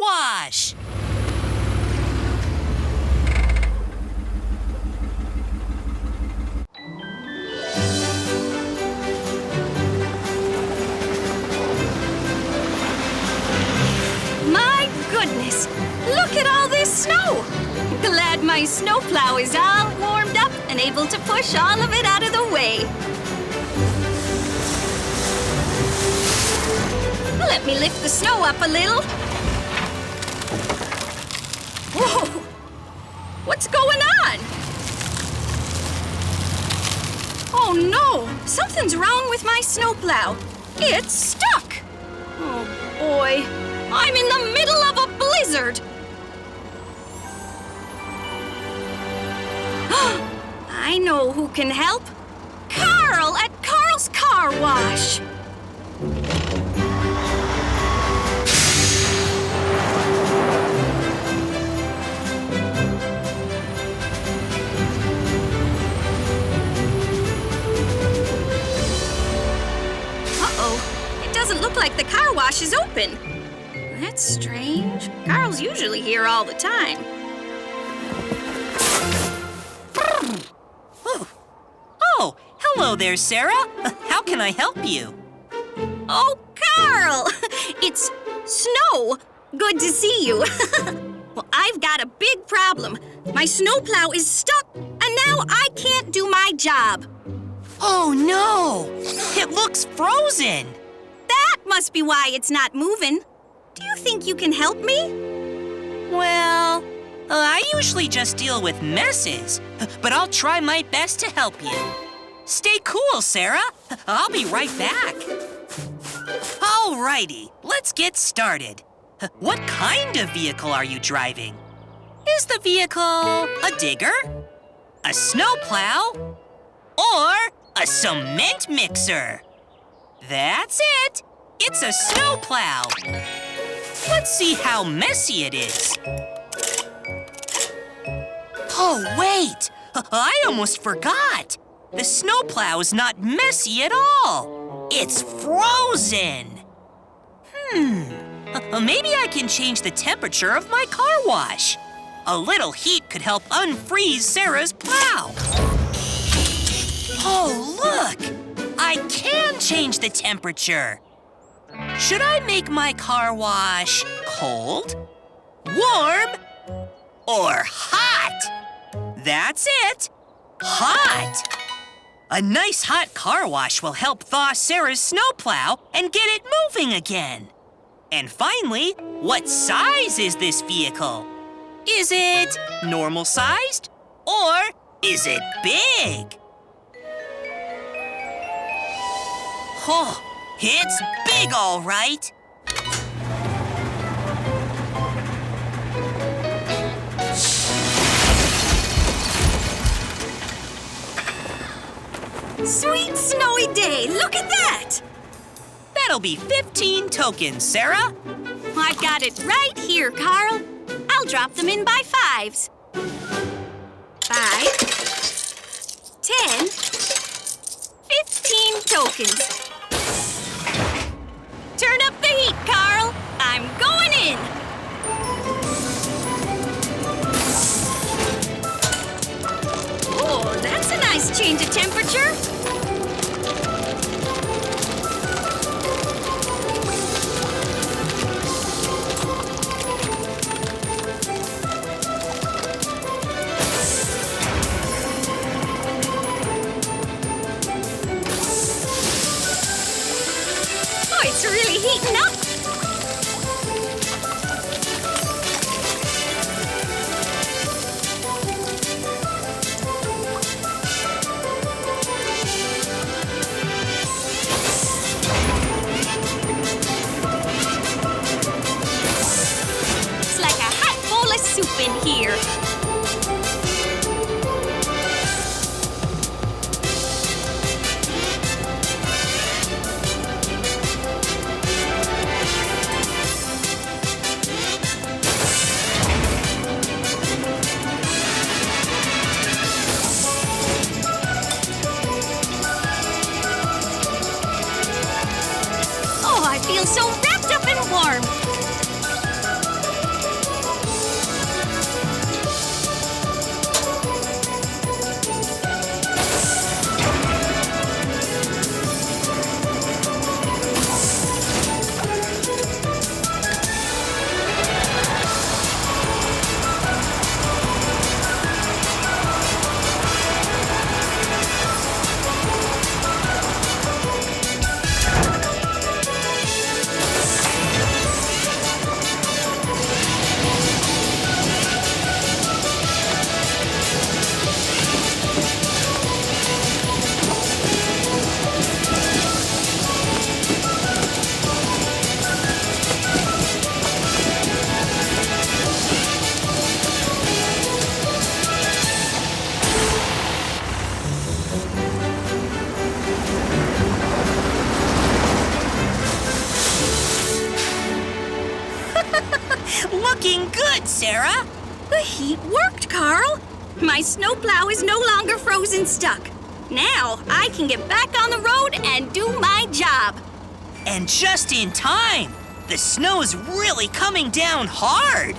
wash! My goodness! Look at all this snow! Glad my snowplow is all warmed up and able to push all of it out of the way. Let me lift the snow up a little. Whoa! What's going on? Oh no! Something's wrong with my snowplow. It's stuck! Oh boy, I'm in the middle of a blizzard! I know who can help. Carl at Carl's Car Wash! Uh-oh, it doesn't look like the car wash is open. That's strange. Carl's usually here all the time. Oh, hello there, Sarah. How can I help you? Oh, Carl! It's Snow. Good to see you. Well, I've got a big problem. My snowplow is stuck, and now I can't do my job. Oh, no! It looks frozen! That must be why it's not moving. Do you think you can help me? Well, I usually just deal with messes, but I'll try my best to help you. Stay cool, Sarah. I'll be right back. Alrighty, let's get started. What kind of vehicle are you driving? Is the vehicle a digger, a snowplow, or a cement mixer? That's it. It's a snowplow. Let's see how messy it is. Oh, wait! I almost forgot. The snowplow is not messy at all. It's frozen. Maybe I can change the temperature of my car wash. A little heat could help unfreeze Sarah's plow. Oh, look! I can change the temperature. Should I make my car wash cold, warm, or hot? That's it! Hot! A nice hot car wash will help thaw Sarah's snowplow and get it moving again. And finally, what size is this vehicle? Is it normal sized or is it big? Oh, it's big, all right. Sweet snowy day, look at that! That'll be 15 tokens, Sarah. I've got it right here, Carl. I'll drop them in by fives. 5, 10, 15 tokens. Turn up the heat, Carl. I'm going in. Oh, that's a nice change of temperature. It's really heating up. It's like a hot bowl of soup in here. Oh, I feel so wrapped up and warm. Looking good, Sarah. The heat worked, Carl. My snowplow is no longer frozen stuck. Now I can get back on the road and do my job. And just in time. The snow's really coming down hard.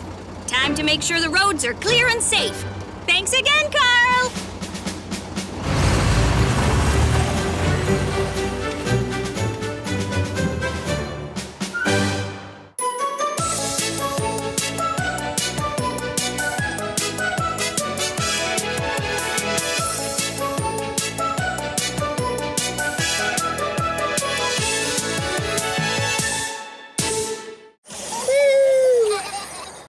Time to make sure the roads are clear and safe. Thanks again, Carl.